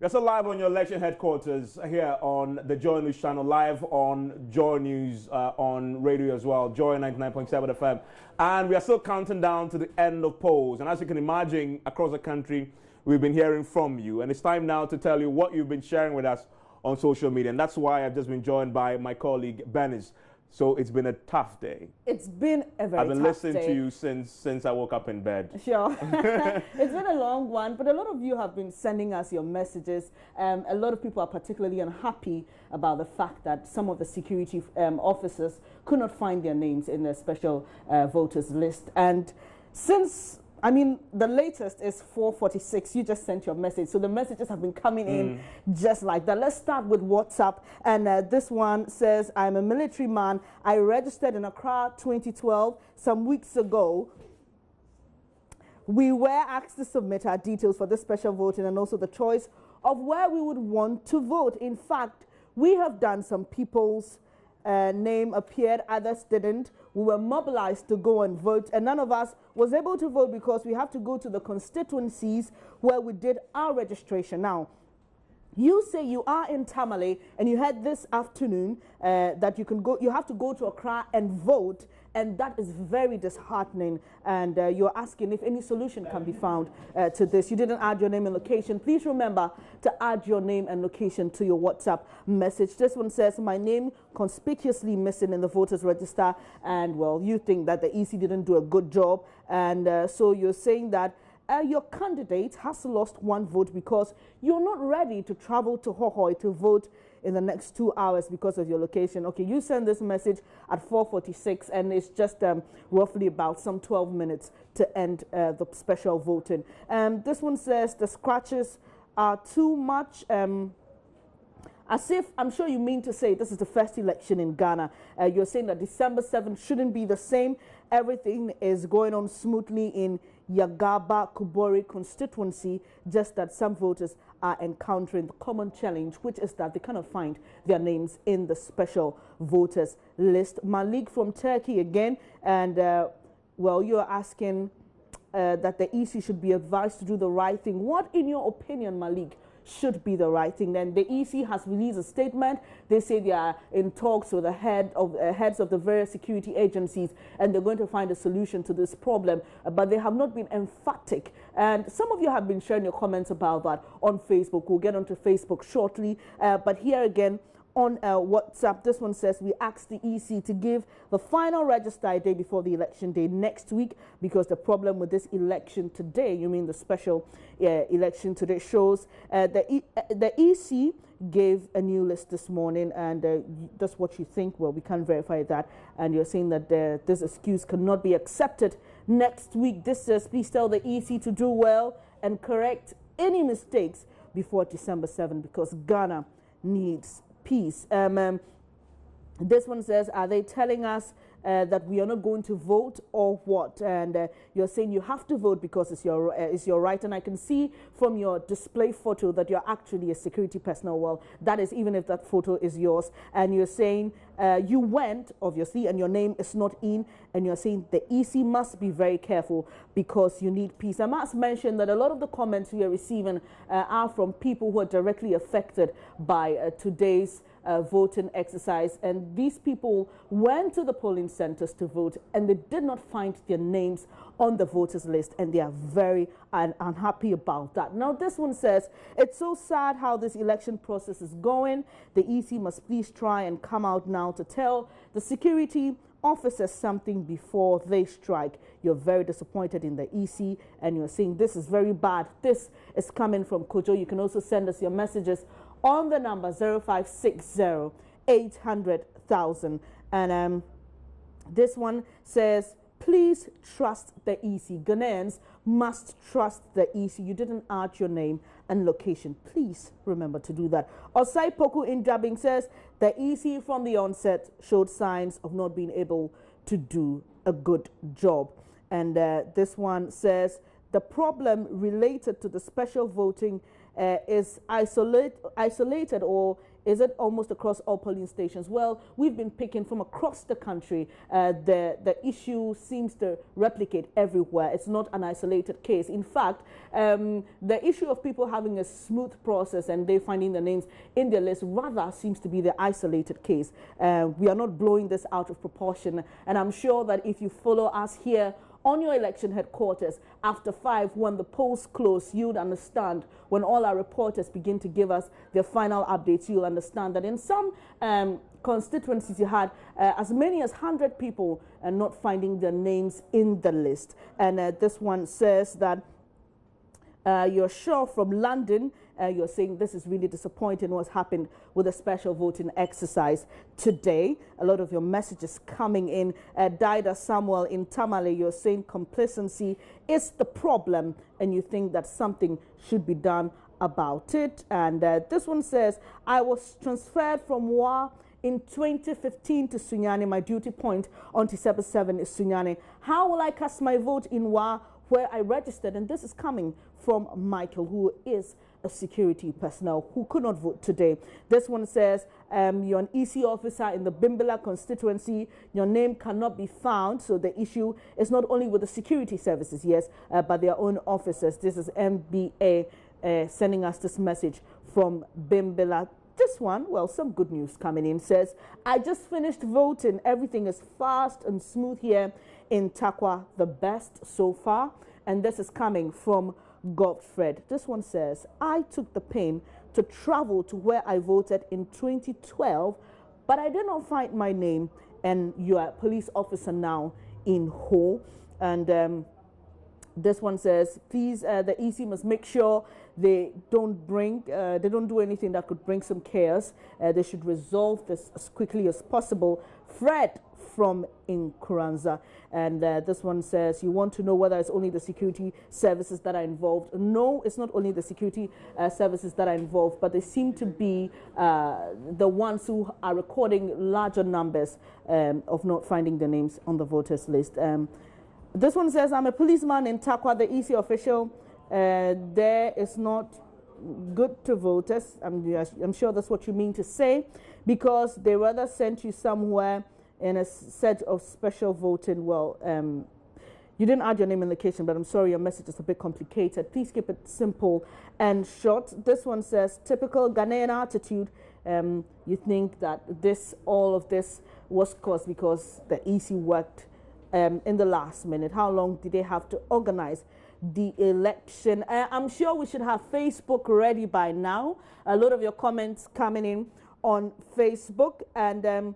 We're still live on your election headquarters here on the Joy News channel, live on Joy News on radio as well, Joy 99.7 FM. And we are still counting down to the end of polls. And as you can imagine, across the country, we've been hearing from you. And it's time now to tell you what you've been sharing with us on social media. And that's why I've just been joined by my colleague, Bernice. So it's been a tough day. It's been a very tough day. I've been listening to you since I woke up in bed. Sure. It's been a long one, but a lot of you have been sending us your messages. A lot of people are particularly unhappy about the fact that some of the security officers could not find their names in the special voters list. And since the latest is 4:46. You just sent your message. So the messages have been coming in just like that. Let's start with WhatsApp. And this one says, I'm a military man. I registered in Accra 2012 some weeks ago. We were asked to submit our details for this special voting and also the choice of where we would want to vote. In fact, we have done some people's name appeared, others didn't. We were mobilized to go and vote, and none of us was able to vote because we have to go to the constituencies where we did our registration. Now, you say you are in Tamale, and you had this afternoon that you have to go to Accra and vote, and that is very disheartening. And you're asking if any solution can be found to this. You didn't add your name and location. Please remember to add your name and location to your WhatsApp message. This one says, my name conspicuously missing in the voters register, and well, you think that the EC didn't do a good job, and so you're saying that your candidate has lost one vote because you're not ready to travel to Hohoi to vote in the next 2 hours because of your location. Okay, you send this message at 4:46, and it's just roughly about some 12 minutes to end the special voting. This one says the scratches are too much. As if, I'm sure you mean to say this is the first election in Ghana. You're saying that December 7th shouldn't be the same. Everything is going on smoothly in Yagaba Kubori constituency, just that some voters are encountering the common challenge, which is that they cannot find their names in the special voters list. Malik from Turkey again, and well, you're asking that the EC should be advised to do the right thing. What, in your opinion, Malik, should be the right thing? Then the EC has released a statement. They say they are in talks with the heads of the various security agencies, and they're going to find a solution to this problem, but they have not been emphatic. And some of you have been sharing your comments about that on Facebook. We'll get onto Facebook shortly, but here again on WhatsApp, this one says, we asked the EC to give the final register day before the election day next week, because the problem with this election today, you mean the special election today, shows the EC gave a new list this morning, and that's what you think. Well, we can't verify that, and you're saying that this excuse cannot be accepted next week. This says, please tell the EC to do well and correct any mistakes before December 7th, because Ghana needs peace. This one says, are they telling us that we are not going to vote or what? And you're saying you have to vote because it's your right. And I can see from your display photo that you're actually a security personnel. Well, that is, even if that photo is yours. And you're saying you went, obviously, and your name is not in. And you're saying the EC must be very careful because you need peace. I must mention that a lot of the comments we are receiving are from people who are directly affected by today's voting exercise, and these people went to the polling centers to vote, and they did not find their names on the voters list, and they are very unhappy about that. Now, this one says, it's so sad how this election process is going. The EC must please try and come out now to tell the security officers something before they strike. You're very disappointed in the EC, and you're saying this is very bad. This is coming from Kojo. You can also send us your messages on the number 0560 800,000. And this one says, please trust the EC. Ghanaians must trust the EC. You didn't add your name and location. Please remember to do that. Osai Poku in Dubbing says, the EC from the onset showed signs of not being able to do a good job. And this one says, the problem related to the special voting is isolated or is it almost across all polling stations? Well, we've been picking from across the country. The issue seems to replicate everywhere. It's not an isolated case. In fact, the issue of people having a smooth process and they finding the names in their list rather seems to be the isolated case. We are not blowing this out of proportion, and I'm sure that if you follow us here on your election headquarters after 5, when the polls close, you'd understand, when all our reporters begin to give us their final updates, you'll understand that in some constituencies you had as many as 100 people not finding their names in the list. And this one says that you're sure from London, you're saying this is really disappointing what's happened with the special voting exercise today. A lot of your messages coming in. Dida Samuel in Tamale, you're saying complacency is the problem and you think that something should be done about it. And this one says, I was transferred from WA in 2015 to Sunyani. My duty point on December 7 is Sunyani. How will I cast my vote in WA where I registered? And this is coming from Michael, who is a security personnel who could not vote today. This one says, you're an EC officer in the Bimbilla constituency. Your name cannot be found. So the issue is not only with the security services, yes, but their own officers. This is MBA sending us this message from Bimbilla. This one, well, some good news coming in, says, I just finished voting. Everything is fast and smooth here in Takwa, the best so far. And this is coming from Godfred. This one says, I took the pain to travel to where I voted in 2012, but I did not find my name, and you are a police officer now in Ho. And this one says, please, the EC must make sure they don't do anything that could bring some chaos. They should resolve this as quickly as possible. Fred from Inkuranza. And this one says, you want to know whether it's only the security services that are involved. No, it's not only the security services that are involved, but they seem to be the ones who are recording larger numbers of not finding the names on the voters list. This one says, I'm a policeman in Takwa, the EC official. There is not good to voters. I'm sure that's what you mean to say, because they rather sent you somewhere in a set of special voting. Well, you didn't add your name and location, but I'm sorry, your message is a bit complicated. Please keep it simple and short. This one says, typical Ghanaian attitude. You think that all of this was caused because the EC worked in the last minute. How long did they have to organize the election? I'm sure we should have Facebook ready by now. A lot of your comments coming in on Facebook. And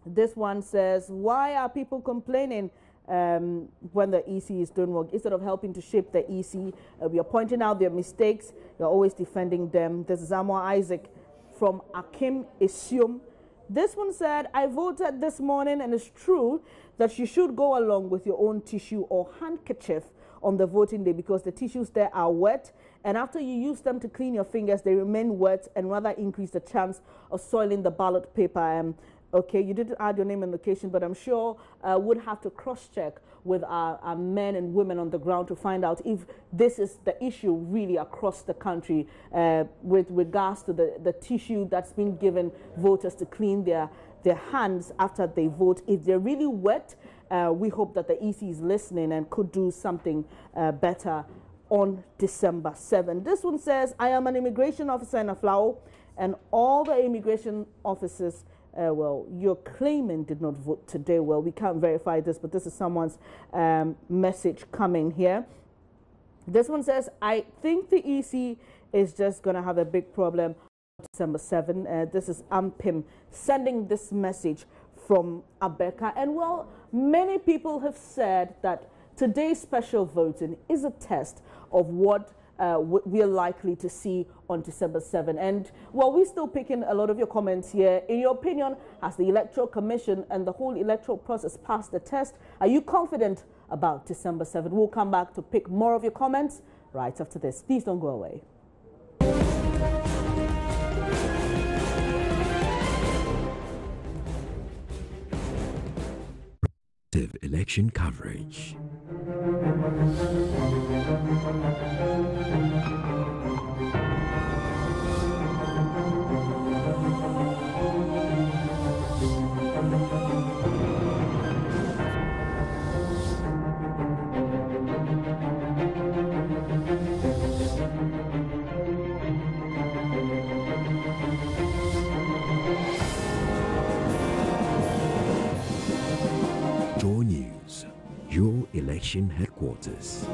this one says, why are people complaining when the EC is doing work? Instead of helping to shape the EC, we are pointing out their mistakes. You're always defending them. This is Amor Isaac from Akim Isium. This one said, I voted this morning, and it's true that you should go along with your own tissue or handkerchief on the voting day, because the tissues there are wet, and after you use them to clean your fingers, they remain wet and rather increase the chance of soiling the ballot paper. Okay, you didn't add your name and location, but I'm sure would have to cross-check with our men and women on the ground to find out if this is the issue really across the country with regards to the tissue that's been given voters to clean their hands after they vote. If they're really wet, we hope that the EC is listening and could do something better on December 7. This one says, I am an immigration officer in Aflao, and all the immigration officers, well, your claimant did not vote today. Well, we can't verify this, but this is someone's message coming here. This one says, I think the EC is just going to have a big problem on December 7. This is Ampim sending this message from Abeka. And well, many people have said that today's special voting is a test of what we're likely to see on December 7. And well, we're still picking a lot of your comments here. In your opinion, has the Electoral Commission and the whole electoral process passed the test? Are you confident about December 7? We'll come back to pick more of your comments right after this. Please don't go away. Election coverage. your election headquarters.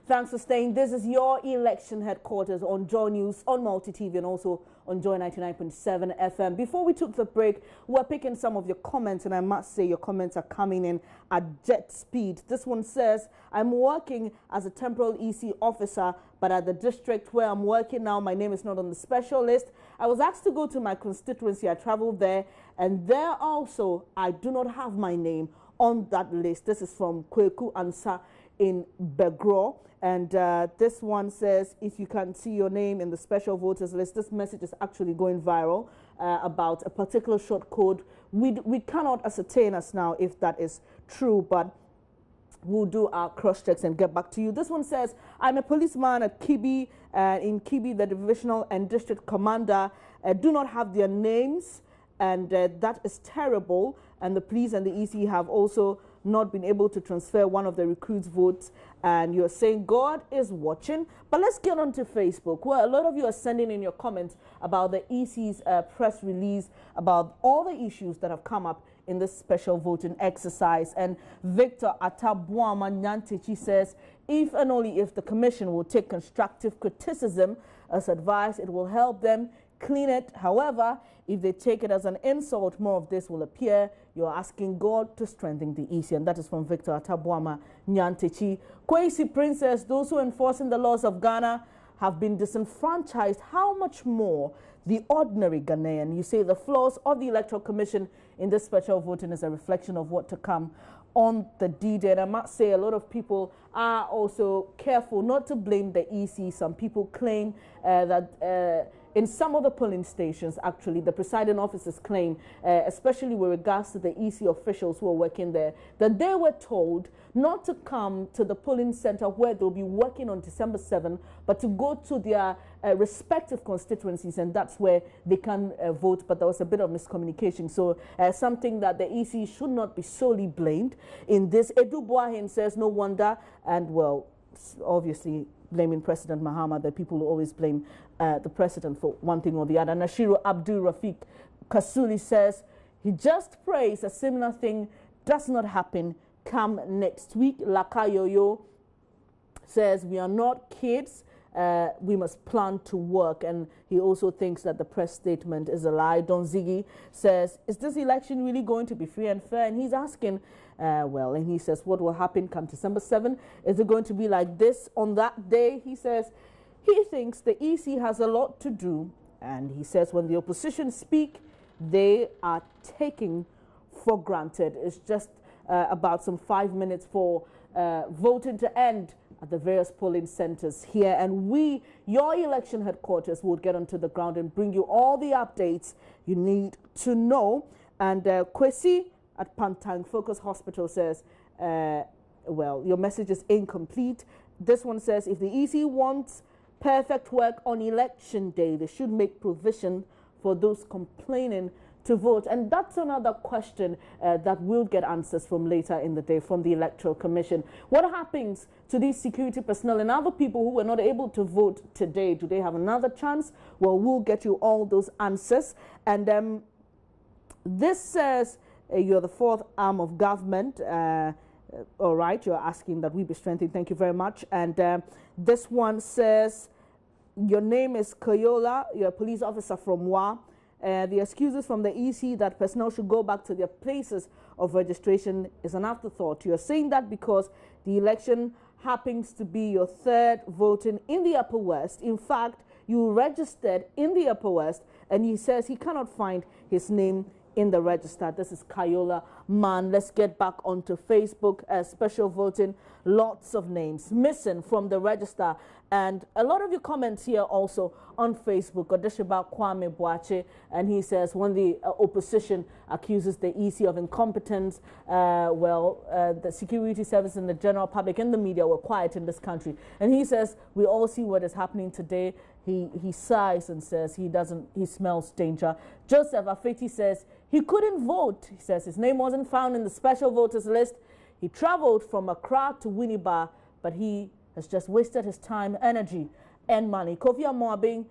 Thanks for staying. This is your election headquarters on Joy News, on Multi TV, and also on Joy 99.7 FM. Before we took the break, we're picking some of your comments, and I must say your comments are coming in at jet speed. This one says, I'm working as a temporal EC officer, but at the district where I'm working now, my name is not on the special list. I was asked to go to my constituency. I traveled there, and there also, I do not have my name on that list. This is from Kweku Ansa in Begro. And this one says, if you can see your name in the special voters list, this message is actually going viral about a particular short code. We cannot ascertain as now if that is true, but we'll do our cross checks and get back to you. This one says, I'm a policeman at Kibi, in Kibi, the divisional and district commander do not have their names, and that is terrible. And the police and the EC have also not been able to transfer one of the recruits' votes, and you're saying God is watching. But let's get on to Facebook, where a lot of you are sending in your comments about the EC's press release about all the issues that have come up in this special voting exercise. And Victor Atabuama Nyantechi says, if and only if the commission will take constructive criticism as advice, it will help them clean it. However, if they take it as an insult, more of this will appear. You're asking God to strengthen the EC. And that is from Victor Atabuama Nyantechi. Kwesi Princess, those who are enforcing the laws of Ghana have been disenfranchised. How much more the ordinary Ghanaian? You say the flaws of the Electoral Commission in this special voting is a reflection of what to come on the D-Day. And I must say a lot of people are also careful not to blame the EC. Some people claim that in some of the polling stations, actually, the presiding officers claim, especially with regards to the EC officials who are working there, that they were told not to come to the polling center where they'll be working on December 7, but to go to their respective constituencies, and that's where they can vote. But there was a bit of miscommunication. So something that the EC should not be solely blamed in this. Edu Boahin says, no wonder, and well, obviously, blaming President Mahama, that people will always blame the president for one thing or the other. Nashiru Abdul Rafiq Kasuli says he just prays a similar thing does not happen come next week. Lakayoyo says we are not kids. We must plan to work, and he also thinks that the press statement is a lie. Don Ziggy says, is this election really going to be free and fair? And he's asking, well, and he says, what will happen come December 7? Is it going to be like this on that day? He says he thinks the EC has a lot to do, and he says when the opposition speak, they are taking for granted. It's just about some 5 minutes for voting to end at the various polling centers here, and we, your election headquarters, will get onto the ground and bring you all the updates you need to know. And Kwesi at Pantang Focus Hospital says, well, your message is incomplete. This one says, if the EC wants perfect work on election day, they should make provision for those complaining to vote. And that's another question that we'll get answers from later in the day from the Electoral Commission. What happens to these security personnel and other people who were not able to vote today? Do they have another chance? Well, we'll get you all those answers. And this says you're the fourth arm of government. All right, you're asking that we be strengthened. Thank you very much. And this one says your name is Koyola. You're a police officer from Wa. The excuses from the EC that personnel should go back to their places of registration is an afterthought. You're saying that because the election happens to be your third voting in the Upper West. In fact, you registered in the Upper West, and he says he cannot find his name in the register. This is Kayola Man. Let's get back onto Facebook. Special voting, lots of names missing from the register. And a lot of your comments here also on Facebook. Odeshiba Kwame Boache, and he says when the opposition accuses the EC of incompetence, the security service and the general public and the media were quiet in this country. And he says we all see what is happening today. He sighs and says he smells danger. Joseph Afeti says he couldn't vote. He says his name wasn't found in the special voters list. He traveled from Accra to Winneba, but he has just wasted his time, energy, and money. Kofi Amoabing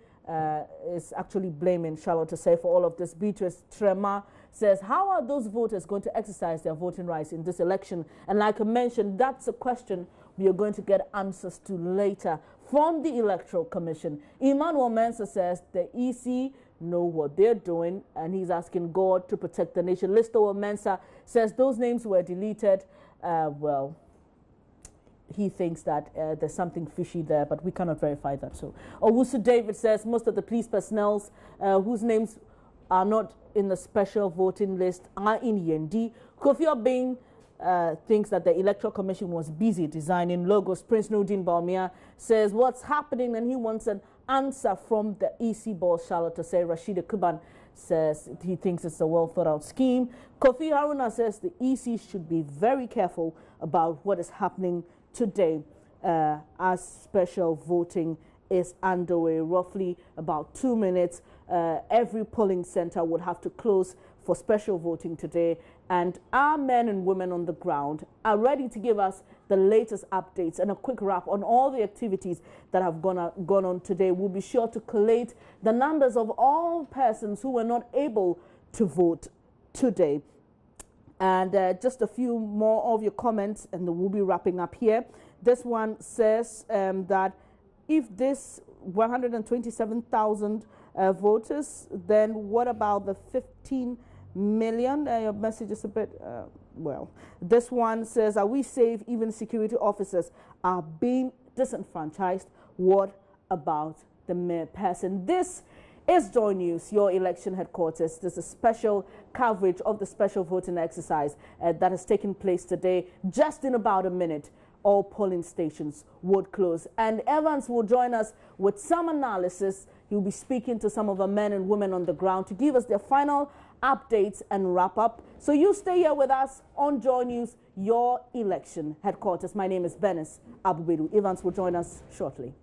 is actually blaming Charlotte to say for all of this. Beatrice Trema says, how are those voters going to exercise their voting rights in this election? And like I mentioned, that's a question we are going to get answers to later from the Electoral Commission. Emmanuel Mensah says the EC know what they're doing, and he's asking God to protect the nation. Listo Mensah says those names were deleted. Well, he thinks that there's something fishy there, but we cannot verify that. So, Owusu David says most of the police personnel whose names are not in the special voting list are in END. Kofi Obing thinks that the Electoral Commission was busy designing logos. Prince Nudin Balmia says what's happening, and he wants an answer from the EC boss, Charlotte to say. Rashida Kuban says he thinks it's a well thought out scheme. Kofi Haruna says the EC should be very careful about what is happening today as special voting is underway. Roughly about 2 minutes, every polling center would have to close for special voting today, and our men and women on the ground are ready to give us the latest updates and a quick wrap on all the activities that have gone on today. We'll be sure to collate the numbers of all persons who were not able to vote today. And just a few more of your comments, and then we'll be wrapping up here. This one says that if this 127,000 voters, then what about the 15 million? Your message is a bit, well. This one says, are we safe? Even security officers are being disenfranchised. What about the mere person? This is Joy News, your election headquarters. There's a special coverage of the special voting exercise that has taken place today. Just in about a minute, all polling stations would close. And Evans will join us with some analysis. He'll be speaking to some of the men and women on the ground to give us their final updates and wrap up. So you stay here with us on Joy News, your election headquarters. My name is Venice Abubedu. Evans will join us shortly.